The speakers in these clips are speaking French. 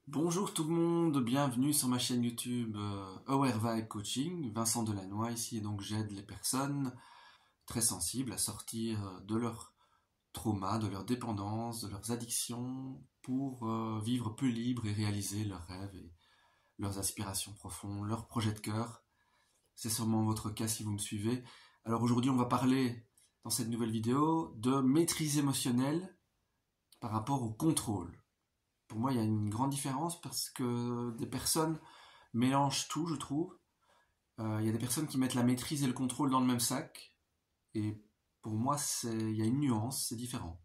Bonjour tout le monde, bienvenue sur ma chaîne YouTube Aware Vibe Coaching, Vincent Delannoy ici, et donc j'aide les personnes très sensibles à sortir de leur trauma, de leur dépendance, de leurs addictions pour vivre plus libre et réaliser leurs rêves et leurs aspirations profondes, leurs projets de cœur. C'est sûrement votre cas si vous me suivez. Alors aujourd'hui on va parler dans cette nouvelle vidéo de maîtrise émotionnelle par rapport au contrôle. Pour moi, il y a une grande différence parce que des personnes mélangent tout, je trouve. Il y a des personnes qui mettent la maîtrise et le contrôle dans le même sac. Et pour moi, il y a une nuance, c'est différent.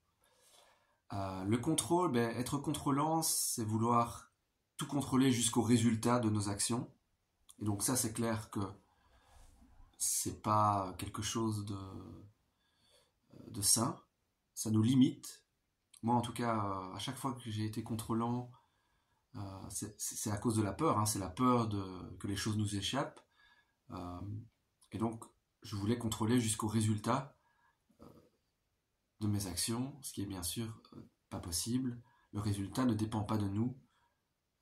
Le contrôle, être contrôlant, c'est vouloir tout contrôler jusqu'au résultat de nos actions. Et donc ça, c'est clair que c'est pas quelque chose de sain. Ça nous limite. Moi, en tout cas, à chaque fois que j'ai été contrôlant, c'est à cause de la peur, hein, c'est la peur que les choses nous échappent. Euh, et donc, je voulais contrôler jusqu'au résultat de mes actions, ce qui est bien sûr pas possible. Le résultat ne dépend pas de nous.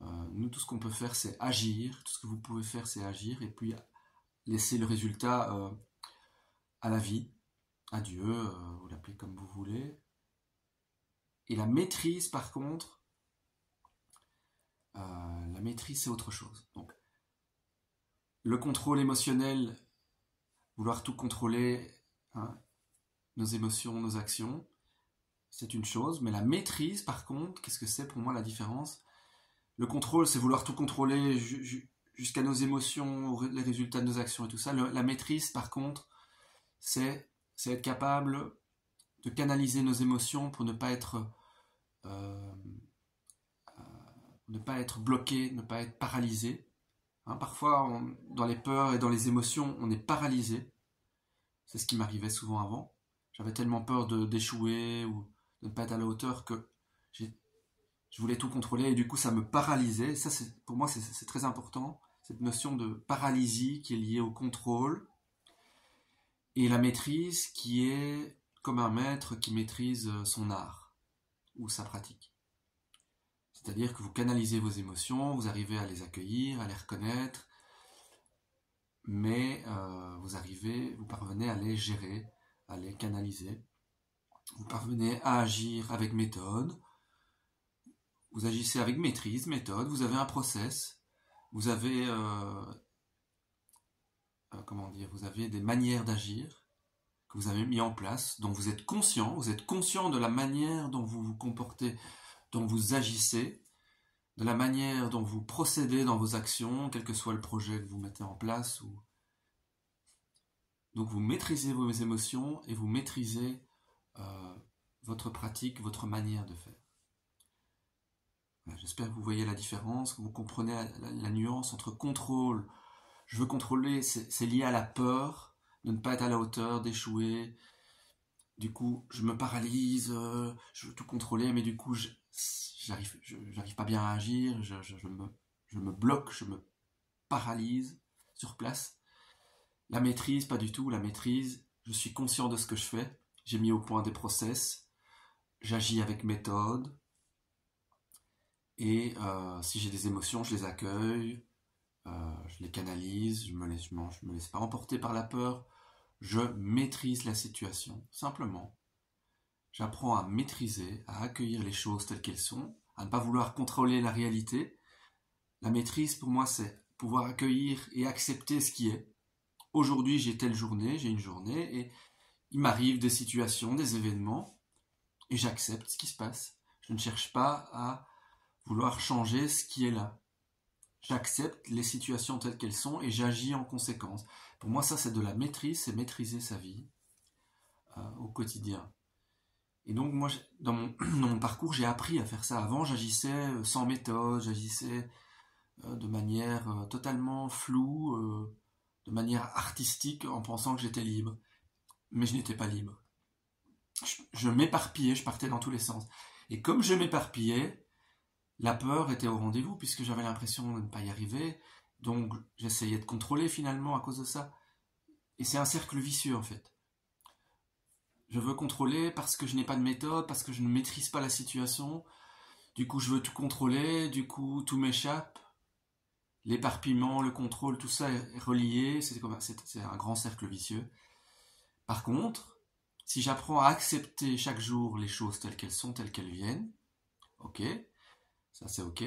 Nous, tout ce qu'on peut faire, c'est agir. Tout ce que vous pouvez faire, c'est agir. Et puis, laisser le résultat à la vie, à Dieu, vous l'appelez comme vous voulez. Et la maîtrise, par contre, la maîtrise, c'est autre chose. Donc, le contrôle émotionnel, vouloir tout contrôler, hein, nos émotions, nos actions, c'est une chose. Mais la maîtrise, par contre, qu'est-ce que c'est pour moi la différence? Le contrôle, c'est vouloir tout contrôler jusqu'à nos émotions, les résultats de nos actions et tout ça. La maîtrise, par contre, c'est être capable de canaliser nos émotions pour euh, ne pas être bloqué, ne pas être paralysé. Hein, parfois, dans les peurs et dans les émotions, on est paralysé. C'est ce qui m'arrivait souvent avant. J'avais tellement peur d'échouer ou de ne pas être à la hauteur que je voulais tout contrôler et du coup ça me paralysait. Et ça, pour moi, c'est très important, cette notion de paralysie qui est liée au contrôle et la maîtrise qui est comme un maître qui maîtrise son art ou sa pratique. C'est-à-dire que vous canalisez vos émotions, vous arrivez à les accueillir, à les reconnaître, mais vous parvenez à les gérer, à les canaliser. Vous parvenez à agir avec méthode, vous agissez avec maîtrise, méthode, vous avez un process, vous avez comment dire, vous avez des manières d'agir que vous avez mis en place, dont vous êtes conscient de la manière dont vous vous comportez, dont vous agissez, de la manière dont vous procédez dans vos actions, quel que soit le projet que vous mettez en place. Donc vous maîtrisez vos émotions et vous maîtrisez votre pratique, votre manière de faire. J'espère que vous voyez la différence, que vous comprenez la nuance entre contrôle. Je veux contrôler, c'est lié à la peur de ne pas être à la hauteur, d'échouer. Du coup, je me paralyse, je veux tout contrôler, mais du coup, j'arrive pas bien à agir, je me bloque, je me paralyse sur place. La maîtrise, pas du tout. La maîtrise, je suis conscient de ce que je fais. J'ai mis au point des process, j'agis avec méthode, et si j'ai des émotions, je les accueille, je les canalise, je me laisse pas emporter par la peur, je maîtrise la situation, simplement. J'apprends à maîtriser, à accueillir les choses telles qu'elles sont, à ne pas vouloir contrôler la réalité. La maîtrise, pour moi, c'est pouvoir accueillir et accepter ce qui est. Aujourd'hui, j'ai telle journée, j'ai une journée, et il m'arrive des situations, des événements, et j'accepte ce qui se passe. Je ne cherche pas à vouloir changer ce qui est là. J'accepte les situations telles qu'elles sont et j'agis en conséquence. Pour moi, ça, c'est de la maîtrise, c'est maîtriser sa vie au quotidien. Et donc, moi, dans mon parcours, j'ai appris à faire ça. Avant, j'agissais sans méthode, j'agissais de manière totalement floue, de manière artistique, en pensant que j'étais libre. Mais je n'étais pas libre. Je m'éparpillais, je partais dans tous les sens. Et comme je m'éparpillais, la peur était au rendez-vous puisque j'avais l'impression de ne pas y arriver. Donc j'essayais de contrôler finalement à cause de ça. Et c'est un cercle vicieux en fait. Je veux contrôler parce que je n'ai pas de méthode, parce que je ne maîtrise pas la situation. Du coup, je veux tout contrôler, du coup, tout m'échappe. L'éparpillement, le contrôle, tout ça est relié, c'est un grand cercle vicieux. Par contre, si j'apprends à accepter chaque jour les choses telles qu'elles sont, telles qu'elles viennent, ok, ça c'est ok.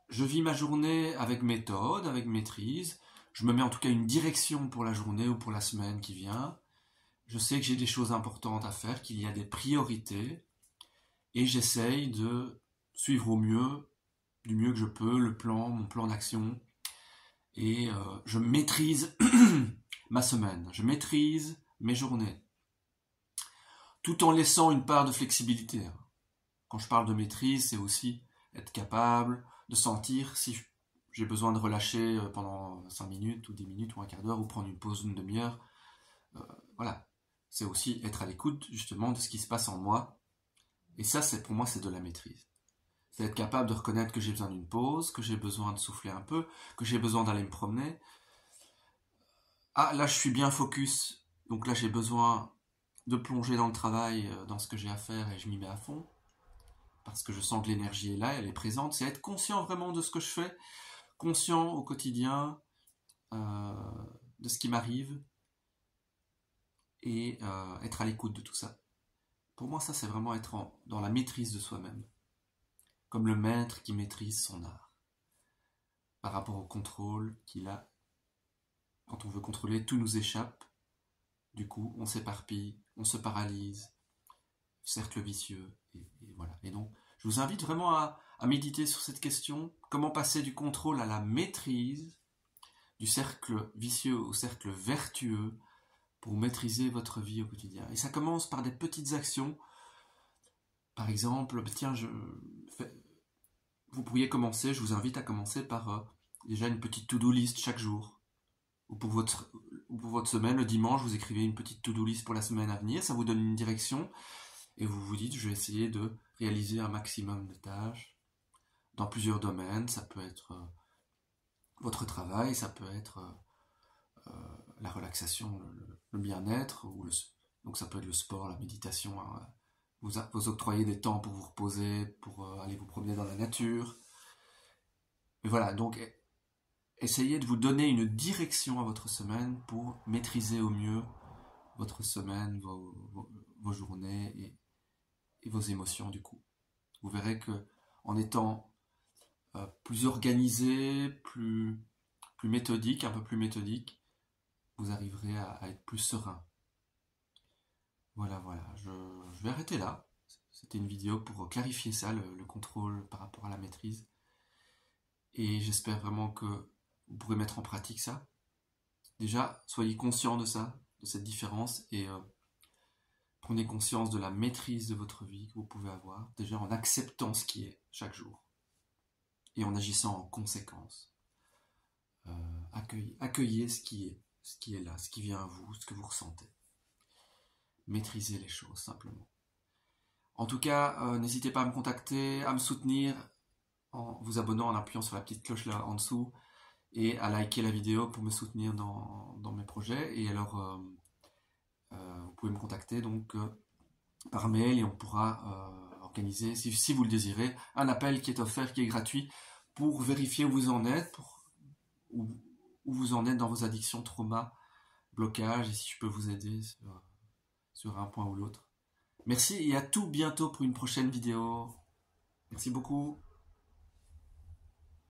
Je vis ma journée avec méthode, avec maîtrise. Je me mets en tout cas une direction pour la journée ou pour la semaine qui vient. Je sais que j'ai des choses importantes à faire, qu'il y a des priorités. Et j'essaye de suivre au mieux, du mieux que je peux, mon plan d'action. Et je maîtrise ma semaine. Je maîtrise mes journées. Tout en laissant une part de flexibilité. Quand je parle de maîtrise, c'est aussi être capable de sentir si j'ai besoin de relâcher pendant 5 minutes ou 10 minutes ou un quart d'heure ou prendre une pause d'une demi-heure. Voilà. C'est aussi être à l'écoute justement de ce qui se passe en moi. Et ça, pour moi, c'est de la maîtrise. C'est être capable de reconnaître que j'ai besoin d'une pause, que j'ai besoin de souffler un peu, que j'ai besoin d'aller me promener. Ah, là, je suis bien focus. Donc là, j'ai besoin de plonger dans le travail, dans ce que j'ai à faire et je m'y mets à fond. Parce que je sens que l'énergie est là, elle est présente. C'est être conscient vraiment de ce que je fais, conscient au quotidien de ce qui m'arrive et être à l'écoute de tout ça. Pour moi, ça, c'est vraiment être dans la maîtrise de soi-même. Comme le maître qui maîtrise son art. Par rapport au contrôle qu'il a. Quand on veut contrôler, tout nous échappe. Du coup, on s'éparpille, on se paralyse. Cercle vicieux. Et voilà. Et donc, je vous invite vraiment à méditer sur cette question. Comment passer du contrôle à la maîtrise, du cercle vicieux au cercle vertueux, pour maîtriser votre vie au quotidien. Et ça commence par des petites actions. Par exemple, tiens, vous pourriez commencer, je vous invite à commencer par déjà une petite to-do list chaque jour. Ou pour votre semaine, le dimanche, vous écrivez une petite to-do list pour la semaine à venir. Ça vous donne une direction. Et vous vous dites, je vais essayer de réaliser un maximum de tâches dans plusieurs domaines. Ça peut être votre travail, ça peut être la relaxation, le bien-être, donc ça peut être le sport, la méditation. Hein. Vous octroyez des temps pour vous reposer, pour aller vous promener dans la nature. Mais voilà, donc essayez de vous donner une direction à votre semaine pour maîtriser au mieux votre semaine, vos journées et vos émotions du coup. Vous verrez que en étant plus organisé, plus méthodique, un peu plus méthodique, vous arriverez à être plus serein. Voilà, je vais arrêter là. C'était une vidéo pour clarifier ça, le contrôle par rapport à la maîtrise. Et j'espère vraiment que vous pourrez mettre en pratique ça. Déjà, soyez conscient de ça, de cette différence, et prenez conscience de la maîtrise de votre vie que vous pouvez avoir, déjà en acceptant ce qui est chaque jour, et en agissant en conséquence. Accueillez ce qui est là, ce qui vient à vous, ce que vous ressentez. Maîtrisez les choses, simplement. En tout cas, n'hésitez pas à me contacter, à me soutenir en vous abonnant, en appuyant sur la petite cloche là en dessous, et à liker la vidéo pour me soutenir dans mes projets. Et alors, vous pouvez me contacter donc par mail et on pourra organiser, si vous le désirez, un appel qui est offert, qui est gratuit, pour vérifier où vous en êtes, où vous en êtes dans vos addictions, traumas, blocages, et si je peux vous aider sur un point ou l'autre. Merci et à tout bientôt pour une prochaine vidéo. Merci beaucoup.